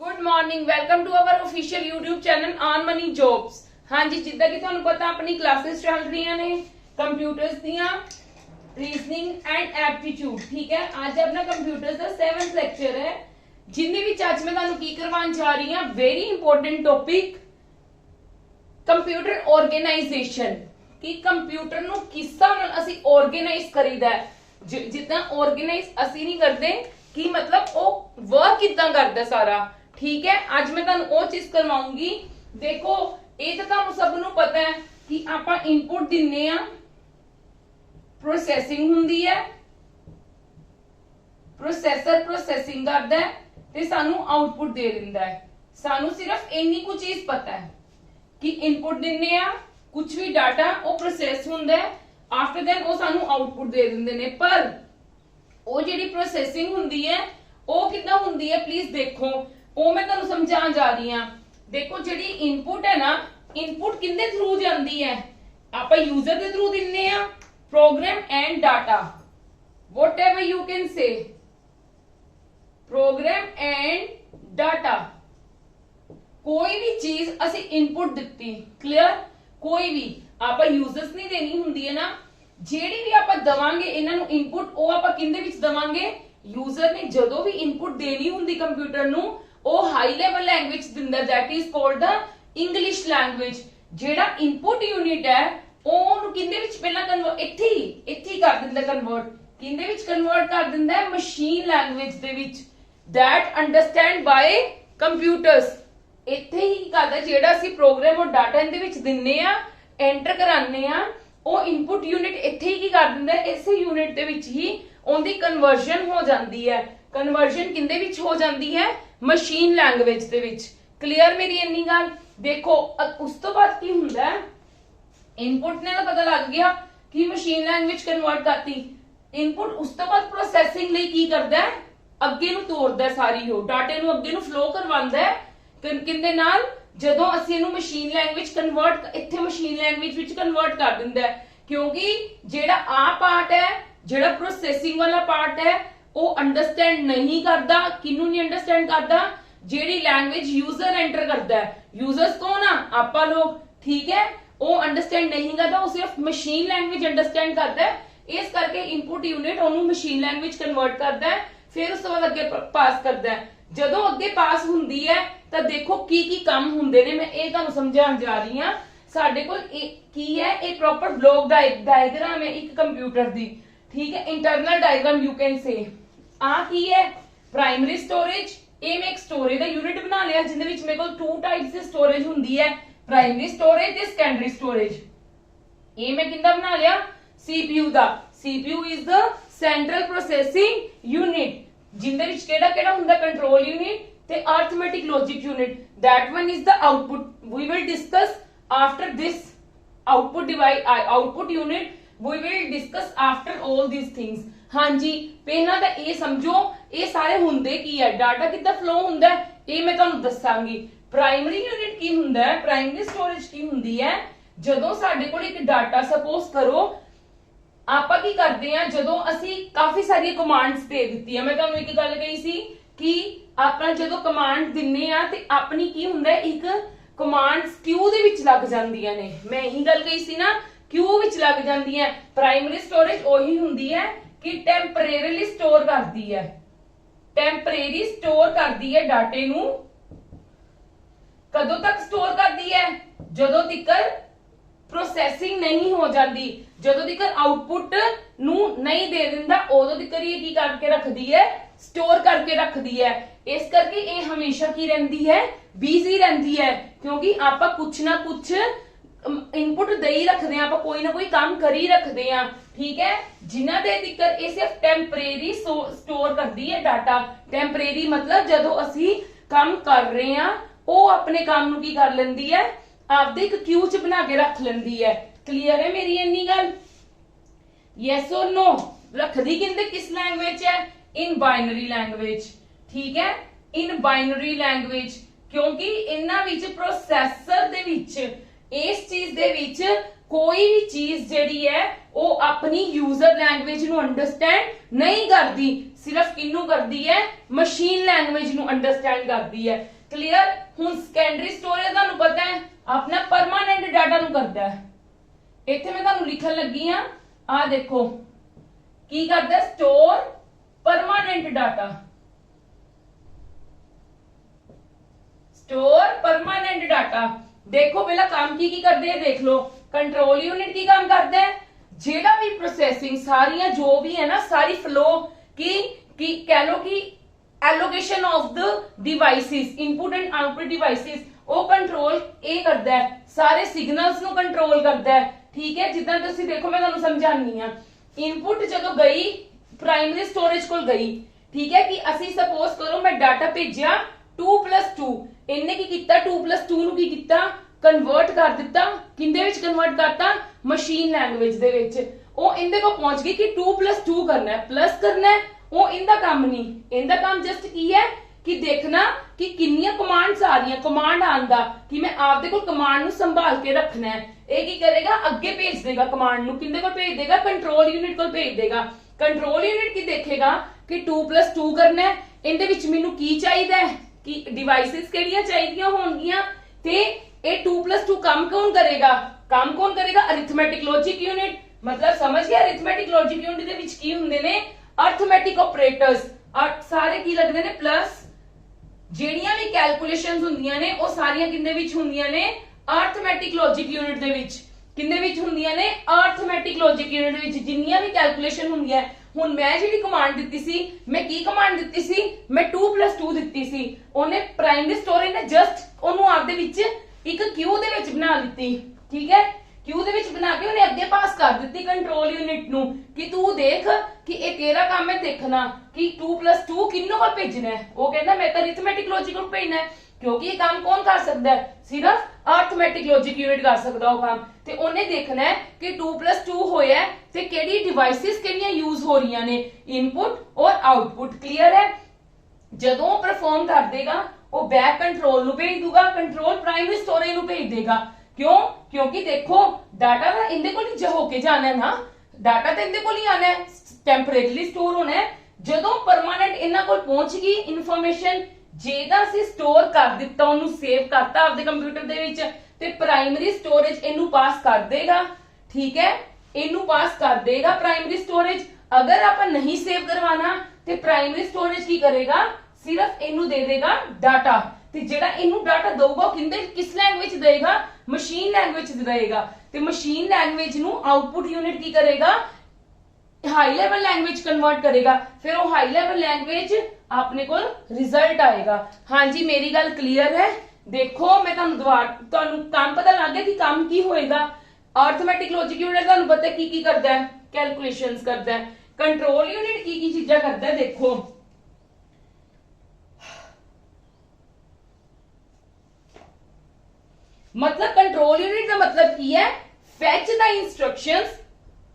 Good morning, welcome to our official YouTube channel on money jobs. हाँ जी, जिद्दां कि तुहानू पता अपनी क्लासेस चल रही ने कंप्यूटर्स दियां रीजनिंग एंड एप्टीट्यूड। ठीक है, आज अपना कंप्यूटर्स का 7th लेक्चर है जिंदे विच अज मैं तुहानू की करवान जा रही हां very important topic computer organization कि कंप्यूटर नू किस हिसाब नाल असीं ऑर्गेनाइज करीदा है। जिद्दां ऑर्गेनाइज असीं नहीं करदे कि मतलब वो वर्क किदां करदा सारा। ठीक है, आज मैं तुहानू वो चीज करवाऊंगी। देखो ये तो तुहानू सबनू पता है कि आपां इनपुट दिन्ने आ, प्रोसेसिंग हुंदी है, प्रोसेसर प्रोसेसिंग करदा है ते सानू आउटपुट दे दिंदा है। सानू सिर्फ इन्नी कुछ चीज पता है कि इनपुट दिन्ने आ, कुछ भी डाटा वो प्रोसेस हुंदा है, आफ्टर दैन वो सानू आउटपुट दे दिंदे ने। पर वो जिहड़ी प्रोसेसिंग हुंदी है वो किदां हुंदी है प्लीज देखो, वो मैं तुहानू समझाण जा रही हां। देखो जिहड़ी इनपुट है ना, इनपुट किंदे थ्रू जांदी है, आपां यूजर दे थ्रू दिन्ने आ, program and data, whatever you can say, program and data. कोई भी चीज असी इनपुट दित्ती, क्लियर, कोई भी आपां यूजर्स नहीं देनी हुंदी है ना, जेड़ी भी आपां दवांगे इन्हां नू इनपुट, वो आपां किंदे विच दवांगे, यूजर ने जदों भी इनपुट देनी हुंदी कंप्यूटर नू वो हाई लेवल लैंग्वेज दिंदा, that is called the English language. जेड़ा इनपुट यूनिट है ओनू किंदे विच पहला कन्वर्ट इत्थे कर दिंदा, कन्वर्ट किंदे विच कन्वर्ट कर दिंदा है, machine language they which that understand by computers. इत्थे ही करदा जेड़ा असी प्रोग्राम और डाटा इनदे विच दिन्ने आ, एंटर कराने आ, वो इनपुट यूनिट इत्थे ही कर दिंदा है, इस यूनिट दे विच ही उनदी कन्वर्जन हो जांदी है। कन्वर्जन किंदे विच हो जांदी है, मशीन लैंग्वेज दे विच। क्लियर मेरी इन्नी गल। देखो उस तो बाद की हुंदा है, इनपुट ने पता लग गया कि मशीन लैंग्वेज कन्वर्ट करती, इनपुट उस तो बाद प्रोसेसिंग लई की करदा है, अगे नू तोड़दा है, सारी हो डाटे नू अगे नू फ्लो करवांदा है किंदे नाल, जदों असीं इहनू मशीन लैंग्वेज कन्वर्ट इत्थे मशीन लैंग्वेज विच कन्वर्ट कर दिंदा है। क्योंकि जेड़ा आ पार्ट है, जेड़ा प्रोसेसिंग वाला पार्ट है, वो अंडरस्टैंड नहीं करदा। किनू नहीं अंडरस्टैंड करदा, जेड़ी लैंग्वेज यूजर एंटर करदा है, यूजर्स कौन आ, आपां लोग। ठीक है, वो अंडरस्टैंड नहीं करदा, वो सिर्फ मशीन लैंग्वेज अंडरस्टैंड करदा है। इस करके इनपुट यूनिट ओनू मशीन लैंग्वेज कन्वर्ट करदा है, फिर उस तो बाद अगे पास करदा है। जदों अगे पास हुंदी है तो देखो की काम हुंदे ने, मैं ये तुहानू समझाउण जा रही हां। साडे कोल की है, एक प्रॉपर ब्लॉक डायग्राम है एक कंप्यूटर दी। ठीक है, इंटरनल डायग्राम यू कैन से। आ की है, प्राइमरी स्टोरेज। ये मैं एक स्टोरेज का यूनिट बना लिया जिंदे विच मेरे कोल 2 टाइप्स की स्टोरेज हुंदी है, प्राइमरी स्टोरेज ते सेकेंडरी स्टोरेज। ये मैं किंदा बना लिया, सीपीयू दा। CPU is the central processing unit, जिंदे विच केड़ा हुंदा, कंट्रोल यूनिट ते arithmetic logic unit. That one is the output, we will discuss after this output device, output unit we will discuss after all these things। हाँ जी, पहला तो ये समझो ये सारे हुंदे की है, डाटा कितना फ्लो हुंदा है ये मैं तुहानू दसांगी। प्राइमरी यूनिट की हुंदा है, प्राइमरी स्टोरेज की हुंदी है, जदों साडे कोल एक डाटा, सपोज करो आपां की करदे आ, जदों असी काफी सारी कमांड्स दे दित्ती है। मैं तुहानू एक गल कही सी कि आपा जदों कमांड दिन्ने आ ते अपनी की हुंदा है, एक कमांड्स क्यू दे विच लग जांदियां ने। मैं यही गल कही सी ना, क्यू विच लग जांदी है। प्राइमरी स्टोरेज ओही हुंदी है कि टेंपरेरीली स्टोर करदी है, टेंपरेरी स्टोर करदी है डाटे नू। कदों तक स्टोर करदी है, जदों तिकर प्रोसेसिंग नहीं हो जाती, जदों तिकर आउटपुट नू नहीं दे दिंदा, उदों तिकर ये की करके रखदी है, स्टोर करके रखदी है। इस करके ये हमेशा की रहंदी है, बिजी रहंदी है, क्योंकि आपां कुछ ना कुछ इनपुट दे ही रखते हैं, कोई ना कोई काम कर ही रखते हैं। ठीक है, जिन्हां दे तिकर ये सिर्फ टेंपरेरी स्टोर करती है डाटा। टेंपरेरी मतलब जदों असी काम कर रहे हैं वो अपने काम नू की कर लेंदी है, आपदे एक क्यू च बना के रख लेंदी है। क्लियर है मेरी इन्नी गल, यस और नो। रखदी किंदे किस लैंग्वेज है, इन बाइनरी लैंग्वेज। ठीक है, इन बाइनरी लैंग्वेज, क्योंकि इन्हां विच प्रोसेसर दे विच इस चीज दे विच कोई भी चीज ਜਿਹੜੀ है वो अपनी यूजर लैंग्वेज ਨੂੰ अंडरस्टैंड नहीं करती, सिर्फ किन्नू करती है मशीन लैंग्वेज ਨੂੰ अंडरस्टैंड करती है। क्लियर। ਹੁਣ ਸੈਕੰਡਰੀ ਸਟੋਰੇਜ ਤੁਹਾਨੂੰ ਪਤਾ ਹੈ ਆਪਣਾ ਪਰਮਾਨੈਂਟ ਡਾਟਾ ਨੂੰ ਕਰਦਾ ਹੈ। ਇੱਥੇ ਮੈਂ ਤੁਹਾਨੂੰ ਲਿਖਣ ਲੱਗੀ ਆ, ਆ ਦੇਖੋ ਕੀ ਕਰਦਾ, store permanent data, store permanent data. देखो पहला काम की करते हैं, देख लो। कंट्रोल यूनिट की काम करता है, जेड़ा भी प्रोसेसिंग सारियां जो भी है ना, सारी फ्लो की कह लो कि allocation of the devices, input and output devices, वो कंट्रोल ये करता है, सारे सिग्नल्स नु कंट्रोल करता है। ठीक है, जिदा तुसी देखो मैं तुहानू समझानी हां। इनपुट जदों गई प्राइमरी स्टोरेज कोल गई, ठीक है, कि असी सपोज करो मैं डाटा भेजिया 2+2, इन्ने की किया 2+2 ਨੂੰ ਕੀ ਕੀਤਾ, ਕਨਵਰਟ ਕਰ ਦਿੱਤਾ, ਕਿੰਦੇ ਵਿੱਚ ਕਨਵਰਟ ਕਰਤਾ, ਮਸ਼ੀਨ ਲੈਂਗੁਏਜ ਦੇ ਵਿੱਚ। ਉਹ ਇਹਦੇ ਕੋ ਪਹੁੰਚ ਗਈ ਕਿ 2+2 ਕਰਨਾ ਹੈ, ਪਲੱਸ ਕਰਨਾ ਹੈ। ਉਹ ਇਹਦਾ ਕੰਮ ਨਹੀਂ, ਇਹਦਾ ਕੰਮ ਜਸਟ ਕੀ ਹੈ ਕਿ ਦੇਖਣਾ ਕਿ ਕਿੰਨੀਆਂ ਕਮਾਂਡਸ ਆ ਰਹੀਆਂ, ਕਮਾਂਡ ਆਂਦਾ ਕਿ ਮੈਂ ਆਪਦੇ ਕੋਲ ਕਮਾਂਡ ਨੂੰ ਸੰਭਾਲ ਕੇ ਰੱਖਣਾ ਹੈ। ਇਹ ਕੀ ਕਰੇਗਾ, ਅੱਗੇ ਭੇਜ ਦੇਗਾ ਕਮਾਂਡ ਨੂੰ, ਕਿੰਦੇ ਕੋਲ ਭੇਜ ਦੇਗਾ, ਕੰਟਰੋਲ ਯੂਨਿਟ ਕੋਲ ਭੇਜ ਦੇਗਾ। ਕੰਟਰੋਲ ਯੂਨਿਟ ਕੀ ਦੇਖੇਗਾ ਕਿ 2+2 ਕਰਨਾ ਹੈ, ਇਹਦੇ ਵਿੱਚ ਮੈਨੂੰ ਕੀ ਚਾਹੀਦਾ ਹੈ कि डिवाइसेस केड़ियां चाहिए होंगियां, ते ए 2+2 काम कौन करेगा, काम कौन करेगा, अरिथमेटिक लॉजिक यूनिट। मतलब समझ गया, अरिथमेटिक लॉजिक यूनिट दे विच की हुंदे ने अरिथमेटिक ऑपरेटर्स, और सारे की लगदे ने प्लस। जेड़ियां भी कैलकुलेशंस हुंदियां ने ओ सारियां किंदे विच हुंदियां ने, अरिथमेटिक लॉजिक यूनिट दे विच। किंदे विच हुंदियां ने, अरिथमेटिक लॉजिक यूनिट दे विच। जिन्नियां भी कैलकुलेशन हुंदियां, ਹੁਣ ਮੈਂ ਜਿਹੜੀ ਕਮਾਂਡ ਦਿੱਤੀ ਸੀ, ਮੈਂ ਕੀ ਕਮਾਂਡ ਦਿੱਤੀ ਸੀ, ਮੈਂ 2+2 ਦਿੱਤੀ ਸੀ। ਉਹਨੇ ਪ੍ਰਾਇਮਰੀ ਸਟੋਰੇਜ ਨੇ ਜਸਟ ਉਹਨੂੰ ਆਪਦੇ ਵਿੱਚ ਇੱਕ ਕਿਊ ਦੇ ਵਿੱਚ ਬਣਾ ਦਿੱਤੀ। ਠੀਕ ਹੈ, ਕਿਊ ਦੇ ਵਿੱਚ ਬਣਾ ਕੇ ਉਹਨੇ ਅੱਗੇ ਪਾਸ ਕਰ ਦਿੱਤੀ ਕੰਟਰੋਲ ਯੂਨਿਟ ਨੂੰ ਕਿ ਤੂੰ ਦੇਖ ਕਿ ਇਹ ਤੇਰਾ ਕੰਮ ਹੈ ਦੇਖਣਾ ਕਿ 2+2 ਕਿੰਨੂੰ ਕੋਲ ਭੇਜਣਾ ਹੈ। ਉਹ ਕਹਿੰਦਾ ਮੈਂ ਤਾਂ ਅਰਿਥਮੈਟਿਕ ਲੌਜਿਕ ਨੂੰ ਭੇਜਣਾ ਹੈ, क्योंकि ये काम कौन कर सकता है, सिर्फ अरिथमेटिक लॉजिक यूनिट कर सकता वो काम। ते उन्हें देखना है कि 2+2 होया है ते केड़ी डिवाइसेस केड़ियां यूज हो रही ने, इनपुट और आउटपुट। क्लियर है। जदों परफॉर्म कर देगा वो बैक कंट्रोल नु भेज दूगा, कंट्रोल प्राइमरी स्टोरेज नु भेज देगा। क्यों, क्योंकि देखो डाटा ना इंदे कोल ही होके जाना है ना, डाटा तो इंदे कोल ही आना है, टेंपरेरीली स्टोर होना है। जदों परमानेंट इन्हां कोल पहुंच गई इन्फॉर्मेशन, जेदा ਅਸੀਂ ਸਟੋਰ ਕਰ ਦਿੱਤਾ, ਉਹਨੂੰ ਸੇਵ ਕਰਤਾ ਆਪਦੇ ਕੰਪਿਊਟਰ ਦੇ ਵਿੱਚ, ਤੇ ਪ੍ਰਾਇਮਰੀ ਸਟੋਰੇਜ ਇਹਨੂੰ ਪਾਸ ਕਰ ਦੇਗਾ। ਠੀਕ ਹੈ, ਇਹਨੂੰ ਪਾਸ ਕਰ ਦੇਗਾ ਪ੍ਰਾਇਮਰੀ ਸਟੋਰੇਜ। ਅਗਰ ਆਪਾਂ ਨਹੀਂ ਸੇਵ ਕਰਵਾਣਾ ਤੇ ਪ੍ਰਾਇਮਰੀ ਸਟੋਰੇਜ ਕੀ ਕਰੇਗਾ, ਸਿਰਫ ਇਹਨੂੰ ਦੇ ਦੇਗਾ ਡਾਟਾ, ਤੇ ਜਿਹੜਾ ਇਹਨੂੰ ਡਾਟਾ ਦਊਗਾ ਉਹ ਕਿੰਦੇ ਕਿਸ ਲੈਂਗੁਏਜ ਦੇਗਾ, ਮਸ਼ੀਨ ਲੈਂਗੁਏਜ ਦੇਗਾ। ਤੇ ਮਸ਼ੀਨ ਲੈਂਗੁਏਜ ਨੂੰ ਆਊਟਪੁੱਟ ਯੂਨਿਟ ਕੀ ਕਰੇਗਾ, हाई लेवल लैंग्वेज कन्वर्ट करेगा, फिर वो हाई लेवल लैंग्वेज अपने को रिजल्ट आएगा। हाँ जी, मेरी गल क्लियर है। देखो मैं तुहानू काम पता लग गया कि काम की होएगा। अरिथमेटिक लॉजिक यूनिट तुहानू पता है की करता है, कैलकुलेशंस करता है। कंट्रोल यूनिट की चीजा करता है, देखो मतलब कंट्रोल यूनिट का मतलब की है, फैच द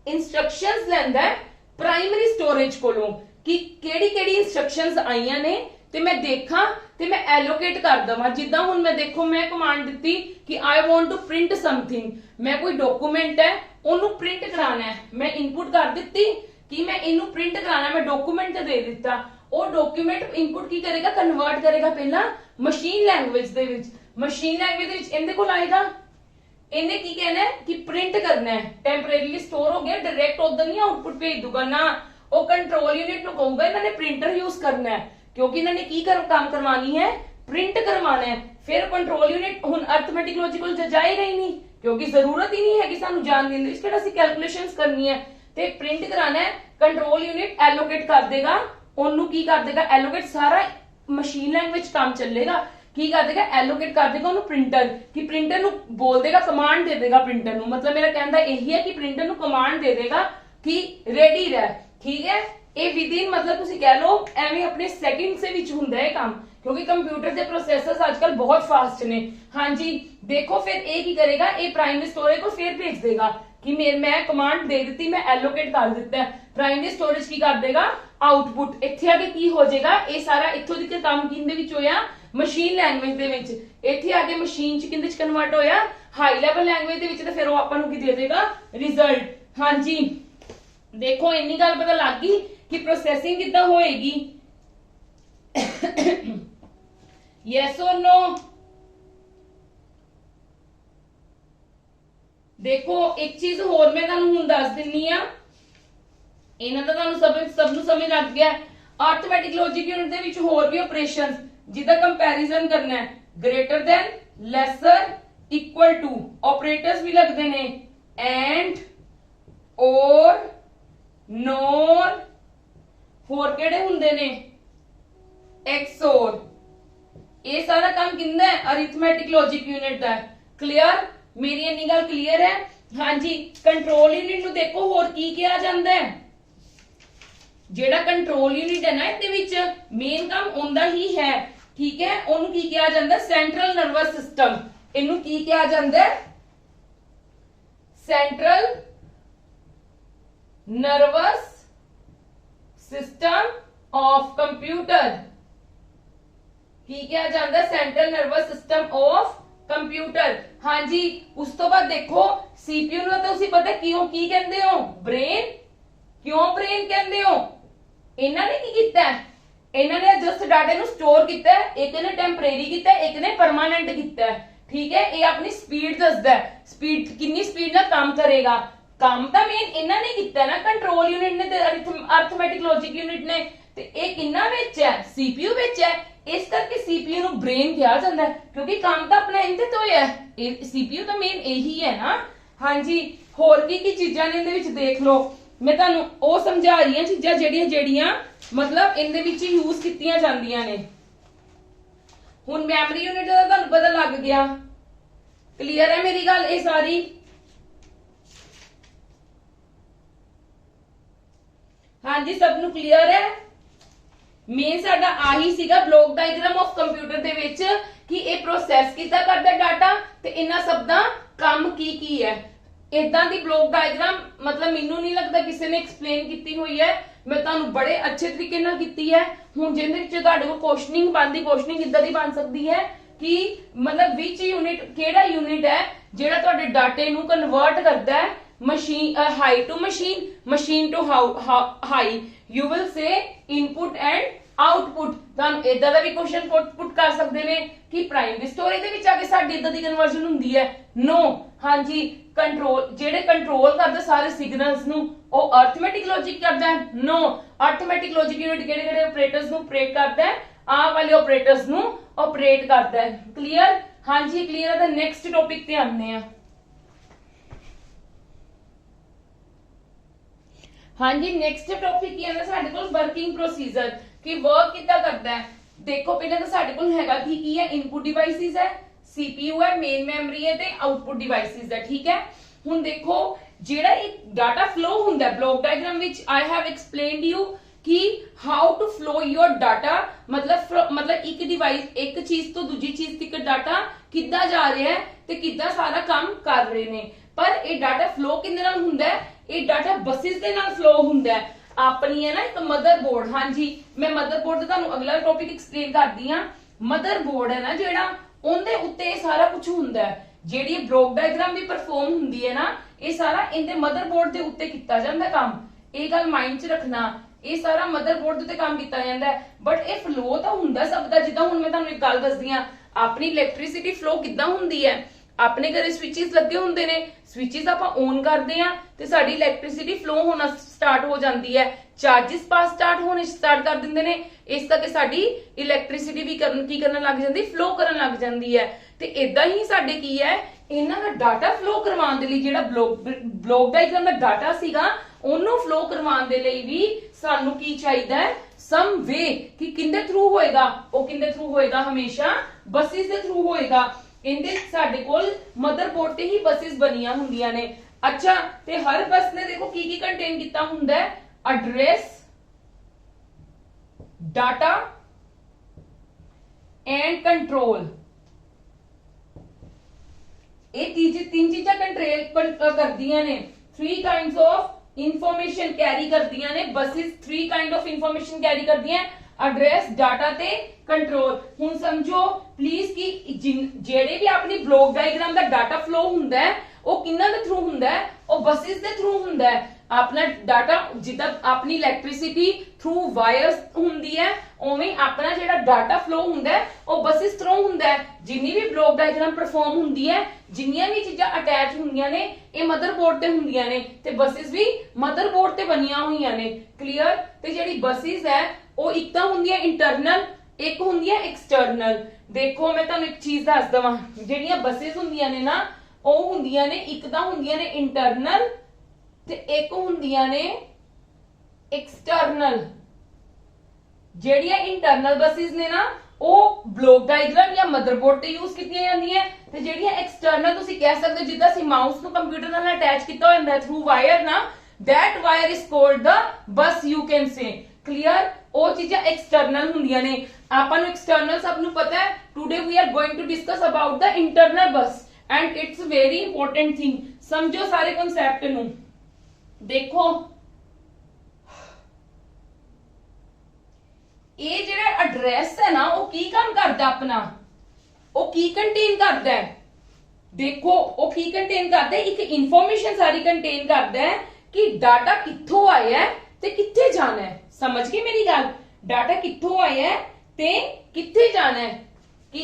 इंस्ट्रक्शंस लैंदा है प्राइमरी स्टोरेज कोलों कि केड़ी-केड़ी इंस्ट्रक्शंस आईयां ने, ते मैं देखा ते मैं एलोकेट कर दवां। जिद्दां हुण मैं देखो मैं कमांड दित्ती कि I want to print something, मैं कोई डॉक्यूमेंट है ओनू प्रिंट कराना है, मैं इनपुट कर दित्ती कि मैं इनू प्रिंट कराना है, मैं डॉक्यूमेंट दे दित्ता। वो डॉक्यूमेंट इनपुट की करेगा, कन्वर्ट करेगा पहला मशीन लैंग्वेज दे विच। मशीन लैंग्वेज दे विच इहदे कोल आएगा, इन्हें की कहना है कि प्रिंट करना है, टेंपरेरीली स्टोर हो गया, डायरेक्ट उधर नहीं आउटपुट भेज दूंगा ना, वो कंट्रोल यूनिट को कहूंगा इन्होंने प्रिंटर यूज करना है, क्योंकि इन्होंने की काम करवानी है, प्रिंट करवाना है। फिर कंट्रोल यूनिट हुन अरिथमेटिक लॉजिक जाएगा ही नहीं, क्योंकि जरूरत ही नहीं है कि सानू जान देने की किहड़ा सी कैलकुलेशंस करनी है, ते प्रिंट कराना है। कंट्रोल यूनिट एलोकेट कर देगा, ओनू की कर देगा एलोकेट, सारा मशीन लैंग्वेज काम चलेगा। की कर देगा, एलोकेट कर देगा उन्होंने प्रिंटर, कि प्रिंटर नु बोल देगा, कमांड दे देगा प्रिंटर नु। मतलब मेरा कहना यही है कि प्रिंटर नु कमांड दे देगा कि रेडी रह। ठीक है, ये विद इन मतलब तुसी कह लो एवें अपने सेकंड से विच हुंदा है काम, क्योंकि कंप्यूटर के प्रोसेसर्स आजकल बहुत फास्ट ने। हाँ जी, देखो फिर ये की करेगा, ये प्राइमरी स्टोरेज को फिर भेज देगा, कि मैं कमांड दे दी, मैं एलोकेट कर दिता है, प्राइमरी स्टोरेज की कर देगा आउटपुट। इत्थे आके की हो जाएगा, ये सारा इत्थों तक काम किंदे विच होया, मशीन लैंग्वेज दे विच। इत्थे आके मशीन च किंदे च कन्वर्ट होया, हाई लेवल लैंग्वेज दे विच, ते फिर वो आपां नूं की दे देगा, रिजल्ट। हाँ जी, देखो इन्नी गल पता लग गई कि प्रोसेसिंग किद्दां होएगी। यस और नो? देखो एक चीज होर मैं तुहानूं हुण दस दिन्नी आ, इन्हां दा तुहानूं सब नूं समझ लग गया। अर्थमैटिक लॉजिक यूनिट दे विच होर भी ऑपरेशन जिहदा कंपैरिजन करना है, greater than, lesser, equal to, operators भी लगदे ने, एंड, और, नॉर, होर केड़े हुंदे ने, एक्सोर। ये सारा काम किंदा है, अरिथमेटिक लॉजिक यूनिट दा। क्लियर? मेरी इन्नी गल क्लियर है? हाँ जी। कंट्रोल यूनिट नूं देखो होर की किया जांदा है, जेड़ा कंट्रोल यूनिट है ना, इहदे विच मेन काम उंदा ही है, ठीक है। ओनू की किया जांदा, सेंट्रल नर्वस सिस्टम। इनू की किया जांदा, central nervous system of computer. की किया जांदा, central nervous system of computer. हाँ जी। उस तो बाद देखो सीपीयू नूं तो तुसीं पता क्यों की कहंदे हो, ब्रेन। क्यों ब्रेन कहंदे हो? इन्हां ने की कीता है, इन्हां ने जस्ट डाटा नूं स्टोर कीता है, एक ने टेंपरेरी कीता है, एक ने परमानेंट कीता है, ठीक है। ये अपनी स्पीड दसदा है, स्पीड कितनी स्पीड नाल काम करेगा। काम तो मेन इन्हां ने कीता है ना, कंट्रोल यूनिट ने ते अर्थमैटिक लॉजिक यूनिट ने, ते ये किन्ना विच है, सीपीयू विच है। इस करके सीपीयू नूं ब्रेन कहा जाता है, क्योंकि काम तो अपना इनते तो है, सीपीयू तो मेन यही है ना। हाँ जी। होर की चीजां ने इहदे विच देख लो, मैं तुहानूं ओ समझा रही हां चीजां जेड़ियां मतलब इहदे विच यूज कीतियां जांदियां ने। हुण मैमरी यूनिट दा तुहानूं पता लग गया। क्लियर है मेरी गल ये सारी? हाँ जी, सबनूं क्लियर है? मेन साडा आही सीगा ब्लॉक डायग्राम ऑफ कंप्यूटर दे विच कि ये प्रोसैस किद्दां करदा डाटा, ते इन्हां सब दा काम की है। इदां दी ब्लॉक डायग्राम मतलब मैनू नहीं लगता किसी ने एक्सप्लेन की हुई है, मैं तुहानूं बड़े अच्छे तरीके नाल कीती है। हुण जिहदे विच तुहाडे कोल क्वेश्चनिंग बनदी, क्वेश्चनिंग इदां दी बन सकदी है कि मतलब विच यूनिट, केड़ा यूनिट है जेड़ा तुहाडे डाटे नूं कन्वर्ट करदा है machine high to machine, machine to high. You will say input and output. तुहानूं इदां दा भी क्वेश्चन पुट कर सकदे ने कि प्राइमरी स्टोरेज दे विच आके साडी इदां दी कन्वर्जन हुंदी है। नो। हाँ जी। कंट्रोल जेड़े कंट्रोल करदे सारे सिग्नल्स नूं, ओ अर्थमैटिक लॉजिक करदा है। नो। अर्थमैटिक लॉजिक यूनिट केड़े केड़े ऑपरेटर्स नूं ऑपरेट करदा है, आ वाले ऑपरेटर्स नूं ऑपरेट करदा है। क्लियर? हाँ जी क्लियर है। तो नेक्स्ट टॉपिक ते आने आ। हाँ जी, नेक्स्ट टॉपिक की है साडे कोल वर्किंग प्रोसीजर, कि वर्क कितना करता है। देखो पहले तो साडे कोल हैगा की है, इनपुट डिवाइसेस है, सीपीयू है, मेन मेमोरी है ते आउटपुट डिवाइसेस है, ठीक है। हुण देखो जेड़ा एक डाटा फ्लो हुंदा है block diagram which, I have explained you कि how to flow your data, मतलब एक डिवाइस एक चीज तो दूजी चीज तक डाटा किद्दां जा रहा है ते किद्दां सारा काम कर रहे ने। पर ये डाटा फ्लो किंदे नाल हुंदा है, ये डाटा बसिस दे नाल फ्लो हुंदा है। अपनी है ना एक मदरबोर्ड। हाँ जी, मैं मदरबोर्ड दा तुहानूं अगला टॉपिक एक्सप्लेन करदी हां। मदरबोर्ड है ना जेड़ा, उहदे उत्ते सारा कुछ हुंदा है। जेड़ी ब्लॉक डायग्राम भी परफॉर्म हुंदी है ना, ये सारा इनदे मदरबोर्ड दे उत्ते कीता जांदा काम। ये गल माइंड च रखना, ये सारा मदरबोर्ड दे उत्ते काम कीता जांदा है। बट ये फ्लो तो हुंदा सब दा, जिद्दां हुण मैं तुहानूं एक गल दसदी हां, अपनी इलैक्ट्रिसिटी फ्लो किद्दां हुंदी है। अपने घरे स्विचेस लगे हुंदे ने, स्विचेस आपां ऑन करदे हां ते साडी इलैक्ट्रिसिटी फ्लो होना स्टार्ट हो जांदी है, चार्जेस पास स्टार्ट कर दिंदे ने। इस करके साडी इलैक्ट्रिसिटी भी की करन लग जांदी, फ्लो करन लग जांदी है। ते इदां ही साडे की है, इन्हां दा डाटा फ्लो करवाउण दे लई जेड़ा ब्लॉक डायग्राम दा डाटा सीगा, ਉਹਨੂੰ फ्लो करवाउण दे लई भी सानू की चाहिदा है, सम वे कि किंदे थ्रू होएगा, ਉਹ किंदे थ्रू होएगा, हमेशा बसिस दे थ्रू होएगा। इनदे साडे कोल मदरबोर्ड ते ही बसिस बनियां हुंदियां ने। अच्छा, ते हर बस ने देखो की कंटेन कीता हुंदा है, एड्रेस, डाटा एंड कंट्रोल। ਇਹ तीन चीज़ां कंट्रोल करदियां ने। 3 काइंड्स ऑफ इंफॉर्मेशन कैरी करदियां ने buses. 3 kind of information carry करदियां, एड्रेस, डाटा ते कंट्रोल। हुण समझो प्लीज कि जेड़े भी अपनी ब्लॉक डायग्राम दा डाटा फ्लो हुंदा है वो किन्ना दे थ्रू हुंदा है, वो बसेस दे थ्रू हुंदा है। अपना डाटा जिद्दां अपनी इलैक्ट्रिसिटी थ्रू वायर्स हुंदी है, उवें अपना जेड़ा डाटा फ्लो हुंदा है वो बसेस थ्रू हुंदा है। जिन्नी भी ब्लॉक डायग्राम परफॉर्म हुंदी है, जिन्नियां भी चीजां अटैच हुंदियां ने, ये मदरबोर्ड ते हुंदियां ने ते बसेस भी मदरबोर्ड ते बनियां होईयां ने। क्लियर? ते जेड़ी बसेस है वो एक तां हुंदी है इंटरनल, एक हुंदी है एक्सटर्नल। देखो मैं तुहानू एक चीज दस दवां, जेड़ियां बसेस हुंदियां ने ना वो हुंदियां ने, एक तां हुंदियां ने इंटरनल ते एक हुंदियां ने एक्सटर्नल। जेड़ियां इंटरनल बसेस ने ना वो ब्लॉक डायग्राम या मदरबोर्ड ते यूज कीतियां जांदियां, ते जेड़ियां एक्सटर्नल तुसी कह सकदे हो जिद्दां सी माउस नू कंप्यूटर नाल अटैच कीता होंदा है थ्रू वायर ना, that wire is called the bus, you can से। क्लियर? वो चीज़ां एक्सटर्नल हुंदियां ने। आपां नू एक्सटर्नल सब नू पता है। Today we are going to discuss about the internal bus and it's very important thing. समझो सारे कॉन्सेप्ट नू। देखो ये जेड़ा एड्रेस है ना वो की काम करदा, अपना वो की कंटेन करदा है। देखो वो की कंटेन करदा है, एक इंफॉर्मेशन सारी कंटेन करदा है कि डाटा कित्थों आया है ते कित्थे जाना है। समझ गए मेरी गल? डाटा कित्थों आया है ते कित्थे जाना है, कि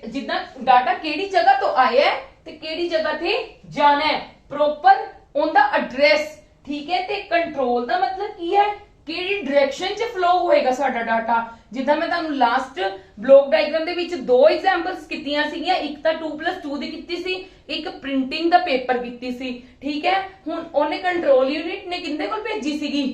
जिद्दां डाटा केड़ी जगह तो आया है ते केड़ी जगह ते जाना है, प्रॉपर उनदा एड्रेस। ठीक है? ते कंट्रोल दा मतलब की है, केड़ी डायरेक्शन च फ्लो होएगा साडा डाटा। जिद्दां मैं तुहानू लास्ट ब्लॉक डायग्राम दे विच 2 एग्जांपल्स कीतियां सीगीयां, एक तां 2+2 दी कीती सी, एक प्रिंटिंग दा पेपर कीती सी। ठीक है? हुण ओने कंट्रोल यूनिट ने किंदे कोल भेजी सीगी,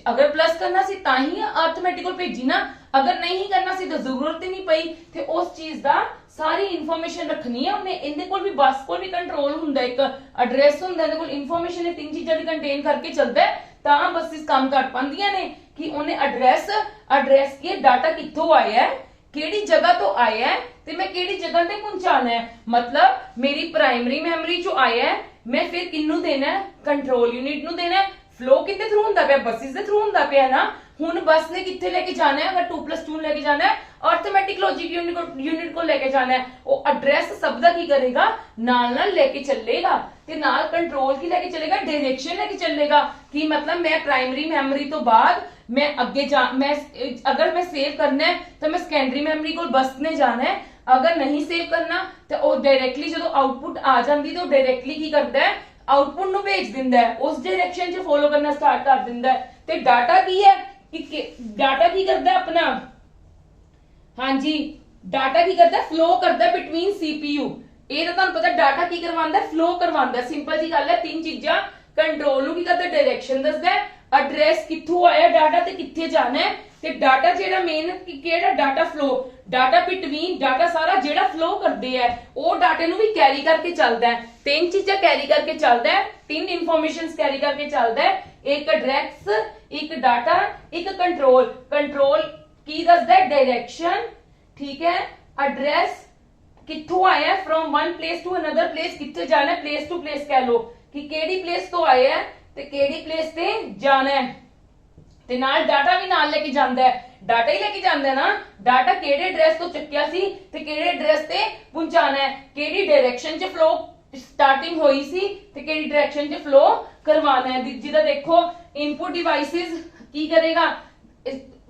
अगर प्लस करना सी तां ही अर्थमैटिक कोल भेजी ना, अगर नहीं करना सी तो जरूरत ही नहीं पई। ते उस चीज दा सारी इंफॉर्मेशन रखनी है उन्हें। इनदे कोल भी बस कोल भी कंट्रोल हुंदा, एक एड्रेस हुंदा, इनदे कोल इंफॉर्मेशन ये 3 चीजां दी कंटेन करके चलदा है, तां बसेस काम कर पांदियां ने कि उन्हें एड्रेस की डाटा कित्थों आया है, केड़ी जगह तो आया है ते मैं केड़ी जगह ते पहुंचाना है। मतलब मेरी प्राइमरी मेमोरी जो आया है मैं फिर किन्नू देना है, कंट्रोल यूनिट नू देना है। फ्लो कित्थे थ्रू हुंदा पिया, बसेस दे थ्रू हुंदा पिया ना। हुण बस ने कित्थे लेके जाना है, अगर 2+2 लेके जाना है अर्थमैटिक लॉजिक यूनिट को लेके जाना है, वो एड्रेस सब दा की करेगा, नाल नाल लेके चलेगा ते नाल कंट्रोल की लेके चलेगा, डायरेक्शन लेके चलेगा। कि मतलब मैं प्राइमरी मेमोरी तो बाद मैं अगे अगर मैं सेव करना है तो मैं सेकेंडरी मेमोरी को बस ने जाना है, अगर नहीं सेव करना तो वो डायरेक्टली जो आउटपुट आ जाती तो डायरेक्टली की करता है, आउटपुट नु भेज दिंदा है, उस डायरेक्शन च फॉलो करना स्टार्ट कर दिंदा है। ते डाटा की है कि डाटा की करता है अपना, हाँ जी, डाटा की करता है, फ्लो करता है बिटवीन सीपीयू। ये तो तुहानू पता डाटा की करवांदा है, फ्लो करवांदा है। सिंपल जी गल है, 3 चीजां, कंट्रोल नु की करदा है, डायरेक्शन दसदा है, एड्रेस कित्थों आया डाटा ते कित्थे जाना है, ते डाटा जेड़ा मेन केड़ा data flow, data between, data सारा जेड़ा फ्लो करदे है वो डाटे नु भी कैरी करके चलदा है। 3 चीजां कैरी करके चलदा है, 3 इंफॉर्मेशंस कैरी करके चलदा है, एक एड्रेस, एक डाटा, एक कंट्रोल। कंट्रोल की दसदा है डायरेक्शन, ठीक है, एड्रेस कित्थों आया है, from one place to another place, कित्थे जाना है, प्लेस टू प्लेस कह लो कि केड़ी प्लेस तो आया है ते केड़ी प्लेस ते जाना है। ते नाल डाटा भी नाल लेके जांदा है, डाटा ही लेके जांदा है ना, डाटा केड़े एड्रेस तो चक्किया सी ते केड़े एड्रेस ते पहुंचाना है, केड़ी डायरेक्शन च फ्लो स्टार्टिंग होई सी ते केड़ी डायरेक्शन च फ्लो करवाना है। जिदा देखो इनपुट डिवाइसेस की करेगा,